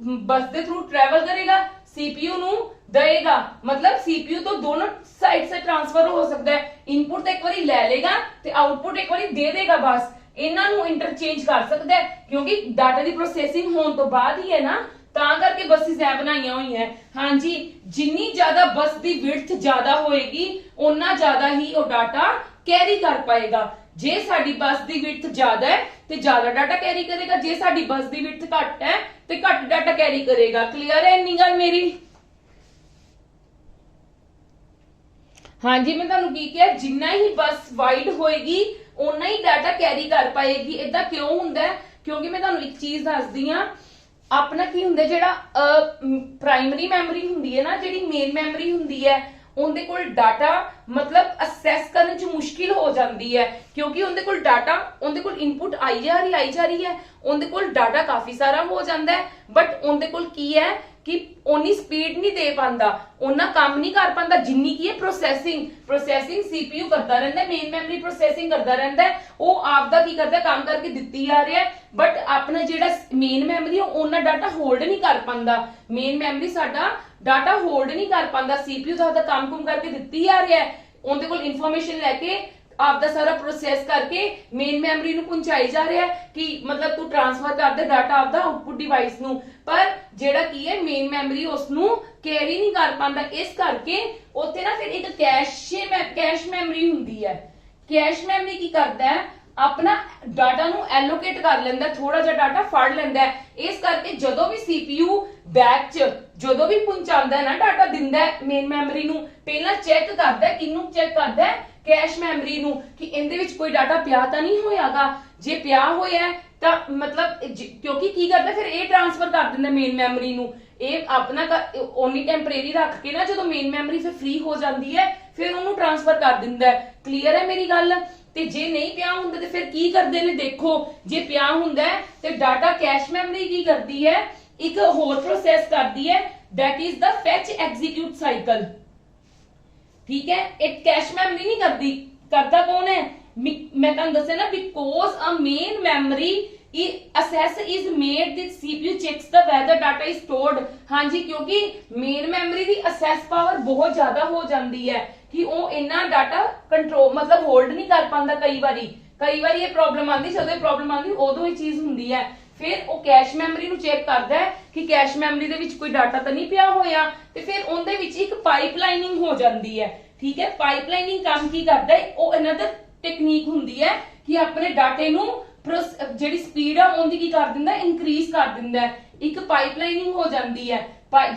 बस दे थ्रू ट्रैवल करेगा, सीपीयू नु देगा, मतलब सीपीयू तो दोनों साइड से ट्रांसफर हो सकता है, इनपुट एक बारी ले लेगा ते आउटपुट एक बारी दे देगा, बस इन्हां नू इंटरचेंज कर सकता है क्योंकि डाटा की प्रोसेसिंग होने तो बाद ही है ना, तां करके बसेस ऐ बनाईयां हुई है। हाँ जी, जिन्नी ज्यादा बस की विड्थ ज्यादा होएगी उन्ना ज्यादा ही वो डाटा कैरी कर पाएगा। जे साडी बस की विड्थ ज्यादा है तो ज्यादा डाटा कैरी करेगा, जे साडी बस की विड्थ घट है तो घट डाटा कैरी करेगा। क्लियर है इन्नी गल मेरी? हाँ जी, मैं तुहानू की किया, जिन्ना ही बस वाइड होएगी उन्ना ही डाटा कैरी कर पाएगी। इदा क्यों हुंदा है? क्योंकि मैं तुहानू एक चीज दसदी हां, अपना की हुंदा जेड़ा प्राइमरी मैमोरी हुंदी है ना, जेड़ी मेन मैमोरी हुंदी है ਉਹਦੇ ਕੋਲ ਡਾਟਾ ਮਤਲਬ ਅਸੈਸ ਕਰਨ ਚ ਮੁਸ਼ਕਿਲ ਹੋ ਜਾਂਦੀ ਹੈ, ਕਿਉਂਕਿ ਉਹਦੇ ਕੋਲ ਡਾਟਾ, ਉਹਦੇ ਕੋਲ ਇਨਪੁਟ ਆਈ ਜਾ ਰਹੀ ਹੈ, ਉਹਦੇ ਕੋਲ ਡਾਟਾ ਕਾਫੀ ਸਾਰਾ ਹੋ ਜਾਂਦਾ ਹੈ, ਬਟ ਉਹਦੇ ਕੋਲ ਕੀ ਹੈ ਕਿ ਉਨੀ ਸਪੀਡ ਨਹੀਂ ਦੇ ਪਾਉਂਦਾ, ਉਹਨਾਂ ਕੰਮ ਨਹੀਂ ਕਰ ਪਾਉਂਦਾ ਜਿੰਨੀ ਕੀ ਹੈ ਪ੍ਰੋਸੈਸਿੰਗ CPU ਕਰਦਾ ਰਹਿੰਦਾ, ਮੇਨ ਮੈਮਰੀ ਪ੍ਰੋਸੈਸਿੰਗ ਕਰਦਾ ਰਹਿੰਦਾ, ਉਹ ਆਪਦਾ ਕੀ ਕਰਦਾ ਕੰਮ ਕਰਕੇ ਦਿੱਤੀ ਜਾ ਰਿਹਾ, ਬਟ ਆਪਣਾ ਜਿਹੜਾ ਮੇਨ ਮੈਮਰੀ ਉਹਨਾਂ ਡਾਟਾ ਹੋਲਡ ਨਹੀਂ ਕਰ ਪਾਉਂਦਾ, ਮੇਨ ਮੈਮਰੀ ਸਾਡਾ ਡਾਟਾ ਹੋਲਡ ਨਹੀਂ ਕਰ ਪਾਉਂਦਾ, CPU ਦਾ ਕੰਮ ਕਰਕੇ ਦਿੱਤੀ ਜਾ ਰਿਹਾ, ਉਹਦੇ ਕੋਲ ਇਨਫੋਰਮੇਸ਼ਨ ਲੈ ਕੇ ਆਪਦਾ ਸਾਰਾ ਪ੍ਰੋਸੈਸ ਕਰਕੇ ਮੇਨ ਮੈਮਰੀ ਨੂੰ ਪਹੁੰਚਾਈ ਜਾ ਰਿਹਾ ਕਿ ਮਤਲਬ ਤੂੰ ਟ੍ਰਾਂਸਫਰ ਕਰ ਦੇ ਡਾਟਾ ਆਪਦਾ ਆਉਟਪੁੱਟ ਡਿਵਾਈਸ ਨੂੰ, ਪਰ ਜਿਹੜਾ ਕੀ ਹੈ ਮੇਨ ਮੈਮਰੀ ਉਸ ਨੂੰ ਕੈਰੀ ਨਹੀਂ ਕਰ ਪਾਉਂਦਾ, ਇਸ ਕਰਕੇ ਉੱਥੇ ਨਾ ਫਿਰ ਇੱਕ ਕੈਸ਼ ਮੈਮਰੀ ਹੁੰਦੀ ਹੈ। ਕੈਸ਼ ਮੈਮਰੀ ਕੀ ਕਰਦਾ ਹੈ, अपना डाटा ਨੂੰ ਐਲੋਕੇਟ ਕਰ ਲੈਂਦਾ, ਥੋੜਾ ਜਿਹਾ ਡਾਟਾ ਫੜ ਲੈਂਦਾ, ਇਸ ਕਰਕੇ ਜਦੋਂ ਵੀ CPU ਬੈਕ ਚ ਜਦੋਂ ਵੀ ਪਹੁੰਚਾਉਂਦਾ ਨਾ ਡਾਟਾ ਦਿੰਦਾ ਮੇਨ ਮੈਮਰੀ ਨੂੰ, ਪਹਿਲਾਂ ਚੈੱਕ ਕਰਦਾ, ਕਿਹਨੂੰ ਚੈੱਕ ਕਰਦਾ, ਕੈਸ਼ ਮੈਮਰੀ ਨੂੰ, ਕਿ ਇਹਦੇ ਵਿੱਚ ਕੋਈ ਡਾਟਾ ਪਿਆ ਤਾਂ ਨਹੀਂ ਹੋਇਆਗਾ, ਜੇ ਪਿਆ ਹੋਇਆ ਤਾਂ ਮਤਲਬ ਕਿਉਂਕਿ ਕੀ ਕਰਦਾ ਫਿਰ ਇਹ ਟ੍ਰਾਂਸਫਰ ਕਰ ਦਿੰਦਾ ਮੇਨ ਮੈਮਰੀ ਨੂੰ, ਇਹ ਆਪਣਾ ਓਨਲੀ ਟੈਂਪਰੇਰੀ ਰੱਖ ਕੇ ਨਾ ਜਦੋਂ ਮੇਨ ਮੈਮਰੀ ਫਿਰ ਫ੍ਰੀ ਹੋ ਜਾਂਦੀ ਹੈ ਫਿਰ ਉਹਨੂੰ ਟ੍ਰਾਂਸਫਰ ਕਰ ਦਿੰਦਾ। ਕਲੀਅਰ ਹੈ ਮੇਰੀ ਗੱਲ? ਤੇ ਜੇ ਨਹੀਂ ਪਿਆ ਹੁੰਦਾ ਤੇ ਫਿਰ ਕੀ ਕਰਦੇ ਨੇ, ਦੇਖੋ ਜੇ ਪਿਆ ਹੁੰਦਾ ਤੇ ਡਾਟਾ ਕੈਸ਼ ਮੈਮਰੀ ਕੀ ਕਰਦੀ ਹੈ, ਇੱਕ ਹੋਰ ਪ੍ਰੋਸੈਸ ਕਰਦੀ ਹੈ, that is the fetch execute cycle। ठीक है, एक कैश मेमोरी नहीं करती, करता कौन है, मैं तुहानू दस्सिया ना, because a main memory access is made, the CPU checks the whether data is stored। हाँ जी, क्योंकि मेन मेमोरी की access power बहुत ज्यादा हो जाती है कि वो इन्ना डाटा कंट्रोल मतलब होल्ड नहीं कर पाता, कई बारी ये प्रॉब्लम आती, जदों प्रॉब्लम आती उदों ही चीज होंदी है, फिर वो कैश मैमरी ਨੂੰ ਚੈੱਕ ਕਰਦਾ ਹੈ ਕਿ ਕੈਸ਼ ਮੈਮਰੀ ਦੇ ਵਿੱਚ ਕੋਈ ਡਾਟਾ ਤਾਂ ਨਹੀਂ ਪਿਆ ਹੋਇਆ, ਤੇ ਫਿਰ ਉਹਦੇ ਵਿੱਚ ਇੱਕ ਪਾਈਪਲਾਈਨਿੰਗ ਹੋ ਜਾਂਦੀ ਹੈ। ਠੀਕ ਹੈ, ਪਾਈਪਲਾਈਨਿੰਗ ਕੰਮ ਕੀ ਕਰਦਾ ਹੈ, ਉਹ ਅਨਦਰ ਟੈਕਨੀਕ ਹੁੰਦੀ ਹੈ ਕਿ ਆਪਣੇ ਡਾਟੇ ਨੂੰ ਜਿਹੜੀ ਸਪੀਡ ਆ ਉਹਦੀ ਕੀ ਕਰ ਦਿੰਦਾ, ਇਨਕਰੀਜ਼ ਕਰ ਦਿੰਦਾ ਹੈ, ਇੱਕ ਪਾਈਪਲਾਈਨਿੰਗ ਹੋ ਜਾਂਦੀ ਹੈ।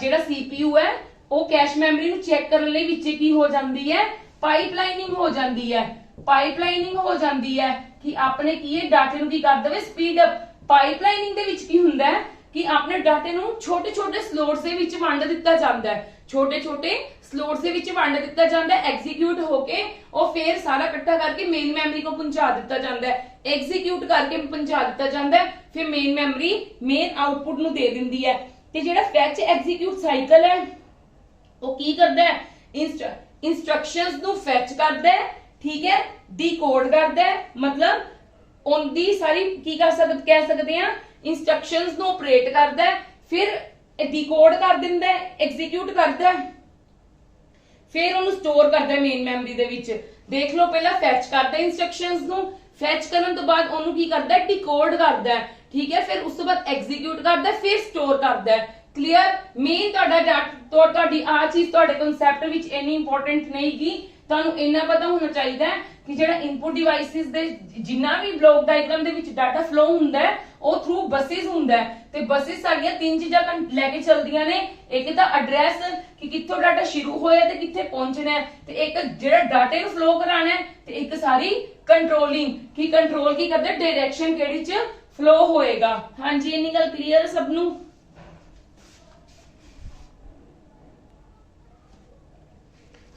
ਜਿਹੜਾ CPU ਹੈ ਉਹ ਕੈਸ਼ ਮੈਮਰੀ ਨੂੰ ਚੈੱਕ ਕਰਨ ਲਈ ਵਿੱਚ ਕੀ ਹੋ ਜਾਂਦੀ ਹੈ, ਪਾਈਪਲਾਈਨਿੰਗ ਹੋ ਜਾਂਦੀ ਹੈ, ਪਾਈਪਲਾਈਨਿੰਗ ਹੋ ਜਾਂਦੀ ਹੈ ਕਿ ਆਪਣੇ ਕੀ ਹੈ ਡਾਟੇ ਨੂੰ ਕੀ ਕਰ ਦੇਵੇ, ਸਪੀਡ ਅਪ। ਪਾਈਪਲਾਈਨਿੰਗ ਦੇ ਵਿੱਚ ਕੀ ਹੁੰਦਾ ਹੈ ਕਿ ਆਪਣੇ ਡਾਟੇ ਨੂੰ ਛੋਟੇ-ਛੋਟੇ ਸਲੋਟਸ ਦੇ ਵਿੱਚ ਵੰਡ ਦਿੱਤਾ ਜਾਂਦਾ ਹੈ, ਛੋਟੇ-ਛੋਟੇ ਸਲੋਟਸ ਦੇ ਵਿੱਚ ਵੰਡ ਦਿੱਤਾ ਜਾਂਦਾ ਹੈ, ਐਗਜ਼ੀਕਿਊਟ ਹੋ ਕੇ ਉਹ ਫੇਰ ਸਾਰਾ ਇਕੱਠਾ ਕਰਕੇ ਮੇਨ ਮੈਮਰੀ ਕੋ ਪਹੁੰਚਾ ਦਿੱਤਾ ਜਾਂਦਾ ਹੈ, ਐਗਜ਼ੀਕਿਊਟ ਕਰਕੇ ਪਹੁੰਚਾ ਦਿੱਤਾ ਜਾਂਦਾ ਹੈ, ਫਿਰ ਮੇਨ ਮੈਮਰੀ ਮੇਨ ਆਉਟਪੁੱਟ ਨੂੰ ਦੇ ਦਿੰਦੀ ਹੈ। ਤੇ ਜਿਹੜਾ ਫੈਚ ਐਗਜ਼ੀਕਿਊਟ ਸਾਈਕਲ ਹੈ ਉਹ ਕੀ ਕਰਦਾ ਹੈ, ਇੰਸਟਰਕਸ਼ਨਸ ਨੂੰ ਫੈਚ ਕਰਦਾ ਹੈ, ਠੀਕ ਹੈ, ਡੀਕੋਡ ਕਰਦਾ ਹੈ, मतलब ਉਹਦੀ ਸਾਰੀ ਕੀ ਕਹਿ ਸਕਦੇ ਆ, ਇੰਸਟਰਕਸ਼ਨਸ ਨੂੰ ਆਪਰੇਟ ਕਰਦਾ ਹੈ, ਫਿਰ ਡੀਕੋਡ ਕਰ ਦਿੰਦਾ ਹੈ, ਐਗਜ਼ੀਕਿਊਟ ਕਰਦਾ ਹੈ, ਫਿਰ ਉਹਨੂੰ ਸਟੋਰ ਕਰਦਾ ਹੈ ਮੇਨ ਮੈਮਰੀ ਦੇ ਵਿੱਚ। ਦੇਖ ਲਓ, ਪਹਿਲਾਂ ਫੈਚ ਕਰਦਾ ਇੰਸਟਰਕਸ਼ਨਸ ਨੂੰ, ਫੈਚ ਕਰਨ ਤੋਂ ਬਾਅਦ ਉਹਨੂੰ ਕੀ ਕਰਦਾ ਹੈ, ਡੀਕੋਡ ਕਰਦਾ ਹੈ, ਠੀਕ ਹੈ, ਫਿਰ ਉਸ ਤੋਂ ਬਾਅਦ ਐਗਜ਼ੀਕਿਊਟ ਕਰਦਾ ਹੈ, ਫਿਰ ਸਟੋਰ ਕਰਦਾ ਹੈ। ਕਲੀਅਰ? ਮੇਨ ਤੁਹਾਡੀ ਆ ਚੀਜ਼ ਤੁਹਾਡੇ ਕਨਸੈਪਟ ਵਿੱਚ ਇੰਨੀ ਇੰਪੋਰਟੈਂਟ ਨਹੀਂ ਗੀ, ਤੁਹਾਨੂੰ ਇੰਨਾ ਪਤਾ ਹੋਣਾ ਚਾਹੀਦਾ ਹੈ ਕਿ ਜਿਹੜਾ ਇਨਪੁਟ ਡਿਵਾਈਸਿਸ ਦੇ ਜਿੰਨਾ ਵੀ ਬਲੌਕ ਡਾਇਗਰਾਮ ਦੇ ਵਿੱਚ ਡਾਟਾ ਫਲੋ ਹੁੰਦਾ ਹੈ ਉਹ ਥਰੂ ਬੱਸਿਸ ਹੁੰਦਾ ਹੈ, ਤੇ ਬੱਸਿਸ ਸਾਡੀਆਂ ਤਿੰਨ ਚੀਜ਼ਾਂ ਲੈ ਕੇ ਚੱਲਦੀਆਂ ਨੇ, ਇੱਕ ਤਾਂ ਐਡਰੈਸ ਕਿ ਕਿੱਥੋਂ ਡਾਟਾ ਸ਼ੁਰੂ ਹੋਇਆ ਤੇ ਕਿੱਥੇ ਪਹੁੰਚਣਾ ਹੈ, ਤੇ ਇੱਕ ਜਿਹੜਾ ਡਾਟੇ ਨੂੰ ਫਲੋ ਕਰਾਣਾ ਹੈ, ਤੇ ਇੱਕ ਸਾਰੀ ਕੰਟਰੋਲਿੰਗ ਕਿ ਕੰਟਰੋਲ ਕੀ ਕਰਦੇ, ਡਾਇਰੈਕਸ਼ਨ ਕਿਹੜੀ ਚ ਫਲੋ ਹੋਏਗਾ। ਹਾਂਜੀ, ਇੰਨੀ ਗੱਲ ਕਲੀਅਰ ਸਭ ਨੂੰ?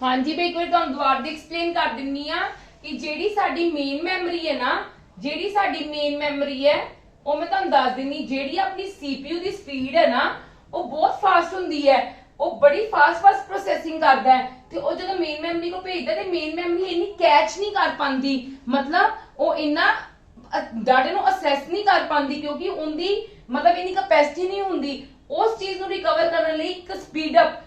हाँ जी भाई, एक बार तुहानू दुबारा दी एक्सप्लेन कर दिन्नी आ कि जेड़ी साडी मेन मेमोरी है ना, जेड़ी साडी मेन मेमोरी है वो मैं तुहानू दस दिन्नी, जेड़ी अपनी CPU दी स्पीड है ना वो बहुत फास्ट हुंदी है, वो बड़ी फास्ट प्रोसेसिंग करदा है, ते वो जदों मेन मेमोरी को भेजदा ते मेन मेमोरी इन्नी कैच नहीं कर पांदी, मतलब वो इन्ना डाटे नू असेस नहीं कर पांदी क्योंकि उनदी मतलब इन्नी कैपेसिटी नहीं हुंदी। उस चीज नू रिकवर करने लई एक स्पीड अप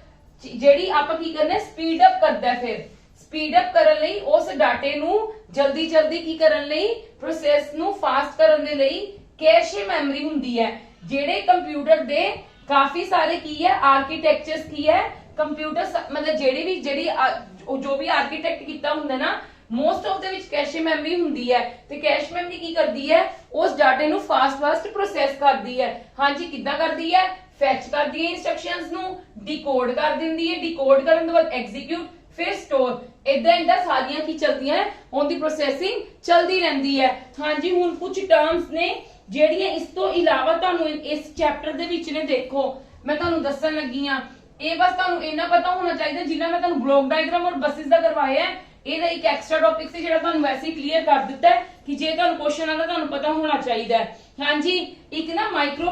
ਜਿਹੜੀ ਆਪਾਂ ਕੀ ਕਰਨਾ, ਸਪੀਡ ਅਪ ਕਰਦਾ, ਫਿਰ ਸਪੀਡ ਅਪ ਕਰਨ ਲਈ ਉਸ ਡਾਟੇ ਨੂੰ ਜਲਦੀ ਕੀ ਕਰਨ ਲਈ, ਪ੍ਰੋਸੈਸ ਨੂੰ ਫਾਸਟ ਕਰਨ ਦੇ ਲਈ ਕੈਸ਼ੇ ਮੈਮਰੀ ਹੁੰਦੀ ਹੈ। ਜਿਹੜੇ ਕੰਪਿਊਟਰ ਦੇ ਕਾਫੀ ਸਾਰੇ ਕੀ ਹੈ ਆਰਕੀਟੈਕਚਰਸ ਕੀ ਹੈ, ਕੰਪਿਊਟਰ ਮਤਲਬ ਜੋ ਵੀ ਆਰਕੀਟੈਕਟ ਕੀਤਾ ਹੁੰਦਾ ਨਾ, ਮੋਸਟ ਆਫ ਦੇ ਵਿੱਚ ਕੈਸ਼ੇ ਮੈਮਰੀ ਹੁੰਦੀ ਹੈ, ਤੇ ਕੈਸ਼ ਮੈਮਰੀ ਕੀ ਕਰਦੀ ਹੈ, ਉਸ ਡਾਟੇ ਨੂੰ ਫਾਸਟ ਪ੍ਰੋਸੈਸ ਕਰਦੀ ਹੈ। ਹਾਂਜੀ, ਕਿੱਦਾਂ ਕਰਦੀ ਹੈ, ਫੈਚ ਕਰਦੀ ਹੈ ਇੰਸਟਰਕਸ਼ਨਸ ਨੂੰ, ਡੀਕੋਡ ਕਰ ਦਿੰਦੀ ਹੈ, ਡੀਕੋਡ ਕਰਨ ਤੋਂ ਬਾਅਦ ਐਗਜ਼ੀਕਿਊਟ, ਫਿਰ ਸਟੋਰ, ਇਦਾਂ ਸਾਰੀਆਂ ਕੀ ਚਲਦੀਆਂ, ਉਹਦੀ ਪ੍ਰੋਸੈਸਿੰਗ ਚਲਦੀ ਰਹਿੰਦੀ ਹੈ। ਹਾਂਜੀ, ਹੁਣ ਕੁਝ ਟਰਮਸ ਨੇ ਜਿਹੜੀਆਂ ਇਸ ਤੋਂ ਇਲਾਵਾ ਤੁਹਾਨੂੰ ਇਸ ਚੈਪਟਰ ਦੇ ਵਿੱਚ ਨੇ, ਦੇਖੋ ਮੈਂ ਤੁਹਾਨੂੰ ਦੱਸਣ ਲੱਗੀ ਆ ਇਹ ਬਸ ਤੁਹਾਨੂੰ ਇੰਨਾ ਪਤਾ ਹੋਣਾ ਚਾਹੀਦਾ ਜਿੰਨਾ ਮੈਂ ਤੁਹਾਨੂੰ ਬਲੌਕ ਡਾਇਗਰਾਮ ਔਰ ਬਸਿਸ ਦਾ ਕਰਵਾਇਆ ਹੈ। ਇਹਦਾ ਇੱਕ ਐਕਸਟਰਾ ਟੌਪਿਕ ਸੀ ਜਿਹੜਾ ਤੁਹਾਨੂੰ ਵੈਸੇ ਹੀ ਕਲੀਅਰ ਕਰ ਦਿੱਤਾ ਹੈ ਕਿ ਜੇ ਤੁਹਾਨੂੰ ਕੁਐਸਚਨ ਆਉਂਦਾ ਤੁਹਾਨੂੰ ਪਤਾ ਹੋਣਾ ਚਾਹੀਦਾ ਹੈ। ਹਾਂਜੀ, ਇੱਕ ਨਾ ਮਾਈਕਰੋ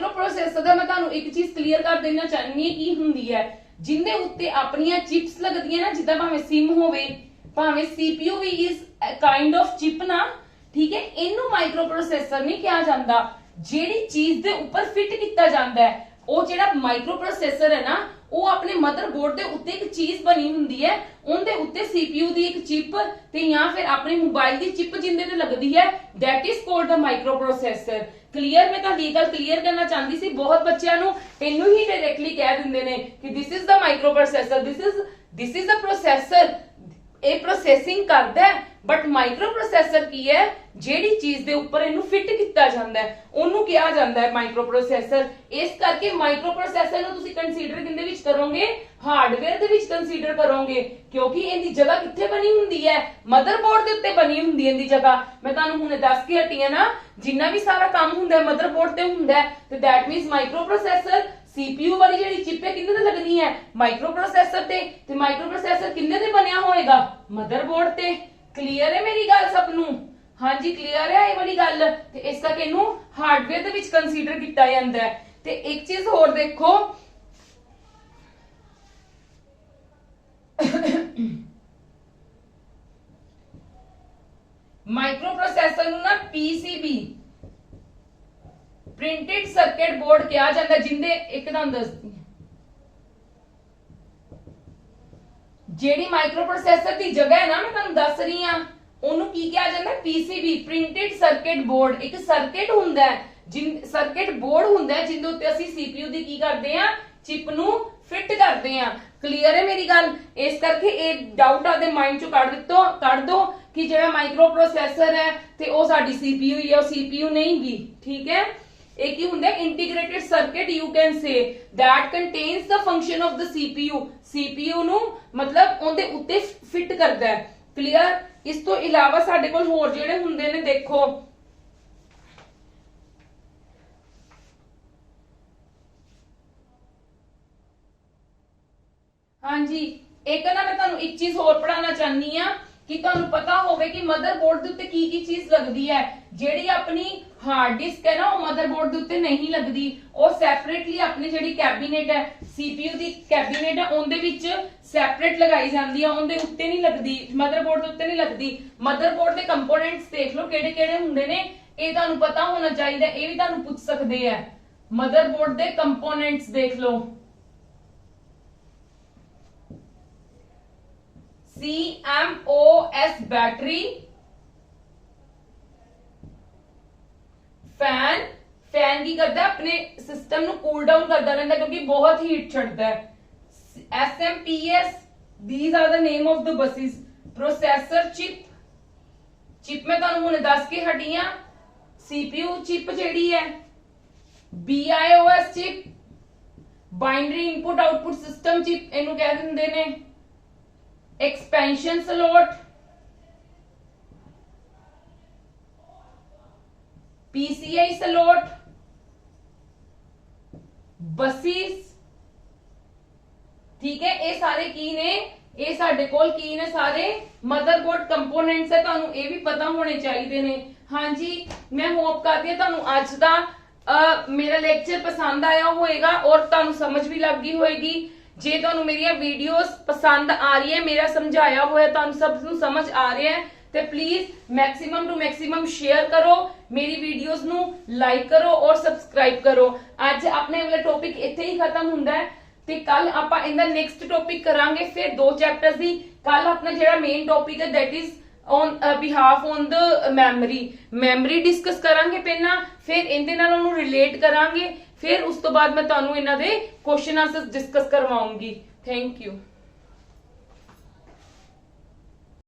ਪ੍ਰੋਸੈਸਰ ਦਾ ਮੈਂ ਤੁਹਾਨੂੰ ਇੱਕ ਚੀਜ਼ ਕਲੀਅਰ ਕਰ ਦੇਣਾ ਚਾਹਨੀ ਹਾਂ ਕੀ ਹੁੰਦੀ ਹੈ। ਜਿੰਦੇ ਉੱਤੇ ਆਪਣੀਆਂ ਚਿਪਸ ਲੱਗਦੀਆਂ ਨਾ, ਜਿੱਦਾਂ ਭਾਵੇਂ ਸਿਮ ਹੋਵੇ ਭਾਵੇਂ CPU ਵੀ ਇਜ਼ ਕਾਈਂਡ ਆਫ ਚਿਪ ਨਾ, ਠੀਕ ਹੈ। ਇਹਨੂੰ ਮਾਈਕਰੋ ਪ੍ਰੋਸੈਸਰ ਨਹੀਂ ਕਿਹਾ ਜਾਂਦਾ। ਜਿਹੜੀ ਚੀਜ਼ ਦੇ ਉੱਪਰ ਫਿੱਟ ਕੀਤਾ ਜਾਂਦਾ ਹੈ ਉਹ ਜਿਹੜਾ ਮਾਈਕਰੋ ਪ੍ਰੋਸੈਸਰ ਹੈ ਨਾ, ਉਹ ਆਪਣੇ ਮਦਰਬੋਰਡ ਦੇ ਉੱਤੇ ਇੱਕ ਚੀਜ਼ ਬਣੀ ਹੁੰਦੀ ਹੈ, ਉਹਦੇ ਉੱਤੇ CPU ਦੀ ਇੱਕ ਚਿਪ ਤੇ ਜਾਂ ਫਿਰ ਆਪਣੇ ਮੋਬਾਈਲ ਦੀ ਚਿਪ ਜਿੰਦੇ ਤੇ ਲੱਗਦੀ ਹੈ, that is called the microprocessor। Clear? ਮੈਂ ਤਾਂ ਇਹ ਗੱਲ ਕਲੀਅਰ ਕਰਨਾ ਚਾਹੁੰਦੀ ਸੀ। ਬਹੁਤ ਬੱਚਿਆਂ ਨੂੰ ਇਹਨੂੰ ਹੀ ਡਾਇਰੈਕਟਲੀ ਕਹਿ ਦਿੰਦੇ ਨੇ ਕਿ this is the microprocessor, this is the processor। ਇਹ ਪ੍ਰੋਸੈਸਿੰਗ ਕਰਦਾ ਹੈ, ਬਟ ਮਾਈਕਰੋ ਪ੍ਰੋਸੈਸਰ ਕੀ ਹੈ? ਜਿਹੜੀ ਚੀਜ਼ ਦੇ ਉੱਪਰ ਇਹਨੂੰ ਫਿੱਟ ਕੀਤਾ ਜਾਂਦਾ ਹੈ ਉਹਨੂੰ ਕਿਹਾ ਜਾਂਦਾ ਹੈ ਮਾਈਕਰੋ ਪ੍ਰੋਸੈਸਰ। ਇਸ ਕਰਕੇ ਮਾਈਕਰੋ ਪ੍ਰੋਸੈਸਰ ਨੂੰ ਤੁਸੀਂ ਕੰਸੀਡਰ ਕਿੰਦੇ ਵਿੱਚ ਕਰੋਗੇ? ਹਾਰਡਵੇਅਰ ਦੇ ਵਿੱਚ ਕੰਸੀਡਰ ਕਰੋਗੇ, ਕਿਉਂਕਿ ਇਹਦੀ ਜਗ੍ਹਾ ਕਿੱਥੇ ਬਣੀ ਹੁੰਦੀ ਹੈ? ਮਦਰਬੋਰਡ ਦੇ ਉੱਤੇ ਬਣੀ ਹੁੰਦੀ ਹੈ ਇਹਦੀ ਜਗ੍ਹਾ। ਮੈਂ ਤੁਹਾਨੂੰ ਹੁਣੇ ਦੱਸ ਕੇ ਹਟੀ ਹਾਂ ਨਾ, ਜਿੰਨਾ ਵੀ ਸਾਰਾ ਕੰਮ ਹੁੰਦਾ ਹੈ ਮਦਰਬੋਰਡ ਤੇ ਹੁੰਦਾ ਹੈ, ਤੇ that means micro processor CPU ਵਾਲੀ ਜਿਹੜੀ ਚਿਪ ਹੈ ਕਿੰਨੇ ਤੇ ਲੱਗਣੀ ਹੈ? ਮਾਈਕਰੋ ਪ੍ਰੋਸੈਸਰ ਤੇ ਮਾਈਕਰੋ ਪ੍ਰੋਸੈਸਰ ਕਿੰਨੇ ਤੇ ਬਣਿਆ ਹੋਏਗਾ? ਮਦਰਬੋਰਡ ਤੇ। ਕਲੀਅਰ ਹੈ ਮੇਰੀ ਗੱਲ ਸਭ ਨੂੰ? ਹਾਂਜੀ ਕਲੀਅਰ ਹੈ ਇਹ ਵਾਲੀ ਗੱਲ? ਤੇ ਇਸ ਕਰਕੇ ਇਹਨੂੰ ਹਾਰਡਵੇਅਰ ਦੇ ਵਿੱਚ ਕੰਸੀਡਰ ਕੀਤਾ ਜਾਂਦਾ ਹੈ। ਤੇ ਇੱਕ ਚੀਜ਼ ਹੋਰ ਦੇਖੋ, ਮਾਈਕਰੋ ਪ੍ਰੋਸੈਸਰ ਨੂੰ ਨਾ PCB ਪ੍ਰਿੰਟਡ ਸਰਕਟ ਬੋਰਡ ਕਿਹਾ ਜਾਂਦਾ, ਜਿੰਦੇ ਇੱਕਦਮ ਦੱਸਦੀ ਜਿਹੜੀ ਮਾਈਕਰੋ ਪ੍ਰੋਸੈਸਰ ਦੀ ਜਗ੍ਹਾ ਹੈ ਨਾ, ਮੈਂ ਤੁਹਾਨੂੰ ਦੱਸ ਰਹੀ ਹਾਂ, ਉਹਨੂੰ ਕੀ ਕਿਹਾ ਜਾਂਦਾ? PCB printed circuit board. ਇੱਕ ਸਰਕਟ ਹੁੰਦਾ ਹੈ, ਸਰਕਟ ਬੋਰਡ ਹੁੰਦਾ ਹੈ ਜਿੰਦੇ ਉੱਤੇ ਅਸੀਂ CPU ਦੀ ਕੀ ਕਰਦੇ ਆ? ਚਿਪ ਨੂੰ ਫਿੱਟ ਕਰਦੇ ਆ। ਕਲੀਅਰ ਹੈ ਮੇਰੀ ਗੱਲ? ਇਸ ਕਰਕੇ ਇਹ ਡਾਊਟ ਆਦੇ ਮਾਈਂਡ ਚੋਂ ਕੱਢ ਦੋ ਕਿ ਜਿਹੜਾ ਮਾਈਕਰੋ ਪ੍ਰੋਸੈਸਰ ਹੈ ਤੇ ਉਹ ਸਾਡੀ CPU ਹੀ ਹੈ, ਉਹ CPU ਨਹੀਂ ਗੀ, ਠੀਕ ਹੈ। एक ही ਹੁੰਦਾ integrated circuit, you can say that contains the function of the CPU ਨੂੰ ਮਤਲਬ ਉਹਦੇ ਉੱਤੇ ਫਿੱਟ ਕਰਦਾ ਹੈ। ਕਲੀਅਰ? ਇਸ ਤੋਂ ਇਲਾਵਾ ਸਾਡੇ ਕੋਲ ਹੋਰ ਜਿਹੜੇ ਹੁੰਦੇ ਨੇ, ਦੇਖੋ ਹਾਂਜੀ, ਇੱਕ ਨਾ ਮੈਂ ਤੁਹਾਨੂੰ ਇੱਕ ਚੀਜ਼ ਹੋਰ ਪੜਾਉਣਾ ਚਾਹਨੀ ਆ ਕਿ ਤੁਹਾਨੂੰ ਪਤਾ ਹੋਵੇ ਕਿ ਮਦਰਬੋਰਡ ਦੇ ਉੱਤੇ ਕੀ ਚੀਜ਼ ਲੱਗਦੀ ਹੈ। ਜਿਹੜੀ ਆਪਣੀ ਹਾਰਡ ਡਿਸਕ ਹੈ ਨਾ, ਉਹ ਮਦਰਬੋਰਡ ਦੇ ਉੱਤੇ ਨਹੀਂ ਲੱਗਦੀ, ਉਹ ਸੈਪਰੇਟਲੀ ਆਪਣੀ ਜਿਹੜੀ ਕੈਬਿਨੇਟ ਹੈ CPU ਦੀ ਕੈਬਿਨੇਟ ਹੈ ਉਹਦੇ ਵਿੱਚ ਸੈਪਰੇਟ ਲਗਾਈ ਜਾਂਦੀ ਹੈ, ਉਹਦੇ ਉੱਤੇ ਨਹੀਂ ਲੱਗਦੀ, ਮਦਰਬੋਰਡ ਦੇ ਉੱਤੇ ਨਹੀਂ ਲੱਗਦੀ। ਮਦਰਬੋਰਡ ਦੇ ਕੰਪੋਨੈਂਟਸ ਦੇਖ ਲਓ ਕਿਹੜੇ ਕਿਹੜੇ ਹੁੰਦੇ ਨੇ, ਇਹ ਤੁਹਾਨੂੰ ਪਤਾ ਹੋਣਾ ਚਾਹੀਦਾ, ਇਹ ਵੀ ਤੁਹਾਨੂੰ ਪੁੱਛ ਸਕਦੇ ਆ। ਮਦਰਬੋਰਡ ਦੇ ਕੰਪੋਨੈਂਟਸ ਦੇਖ ਲਓ, CMOS बैटरी, फैन की करता है अपने सिस्टम ਨੂੰ कूल डाउन करता रहता क्योंकि बहुत हीट छड़ता है। SMPS, these are the name of the buses। Processor chip में ਤੁਹਾਨੂੰ ਹੁਣੇ ਦੱਸ ਕੇ ਹਟੀ ਆ। CPU चिप ਜਿਹੜੀ ਹੈ, BIOS chip, binary input output system chip ਇਹਨੂੰ ਕਹਿ ਦਿੰਦੇ ਨੇ। Expansion slot, PCI slot, buses, ठीक है। ये सारे की ने, ये साडे कोल की ने सारे मदरबोर्ड कंपोनेंट्स है, ਤੁਹਾਨੂੰ ਇਹ ਵੀ ਪਤਾ ਹੋਣੇ ਚਾਹੀਦੇ ਨੇ। ਹਾਂਜੀ, मैं होप करती हूं ਤੁਹਾਨੂੰ ਅੱਜ ਦਾ मेरा लेक्चर पसंद आया होएगा और ਤੁਹਾਨੂੰ समझ भी लग गई होएगी। ਜੇ ਤੁਹਾਨੂੰ ਮੇਰੀਆਂ ਵੀਡੀਓਜ਼ ਪਸੰਦ ਆ ਰਹੀ ਹੈ, ਮੇਰਾ ਸਮਝਾਇਆ ਹੋਇਆ ਤੁਹਾਨੂੰ ਸਭ ਨੂੰ ਸਮਝ ਆ ਰਿਹਾ ਹੈ, ਤੇ please maximum to maximum share ਕਰੋ, ਮੇਰੀ ਵੀਡੀਓਜ਼ ਨੂੰ ਲਾਈਕ ਕਰੋ ਔਰ ਸਬਸਕ੍ਰਾਈਬ ਕਰੋ। ਅੱਜ ਆਪਣੇ ਵਾਲਾ ਟੌਪਿਕ ਇੱਥੇ ਹੀ ਖਤਮ ਹੁੰਦਾ ਹੈ ਤੇ ਕੱਲ ਆਪਾਂ ਇਹਦਾ ਨੈਕਸਟ ਟੌਪਿਕ ਕਰਾਂਗੇ, ਫਿਰ 2 ਚੈਪਟਰਸ ਦੀ। ਕੱਲ ਆਪਣਾ ਜਿਹੜਾ ਮੇਨ ਟੌਪਿਕ ਹੈ that is on behalf on the memory discuss करांगे ਪਹਿਲਾਂ, ਫਿਰ ਇਹਦੇ ਨਾਲ ਉਹਨੂੰ ਰਿਲੇਟ ਕਰਾਂਗੇ, ਫਿਰ ਉਸ ਤੋਂ ਬਾਅਦ ਮੈਂ ਤੁਹਾਨੂੰ ਇਹਨਾਂ ਦੇ ਕੁਐਸਚਨ ਆਨਸਰਸ ਡਿਸਕਸ ਕਰਵਾਉਂਗੀ। Thank you.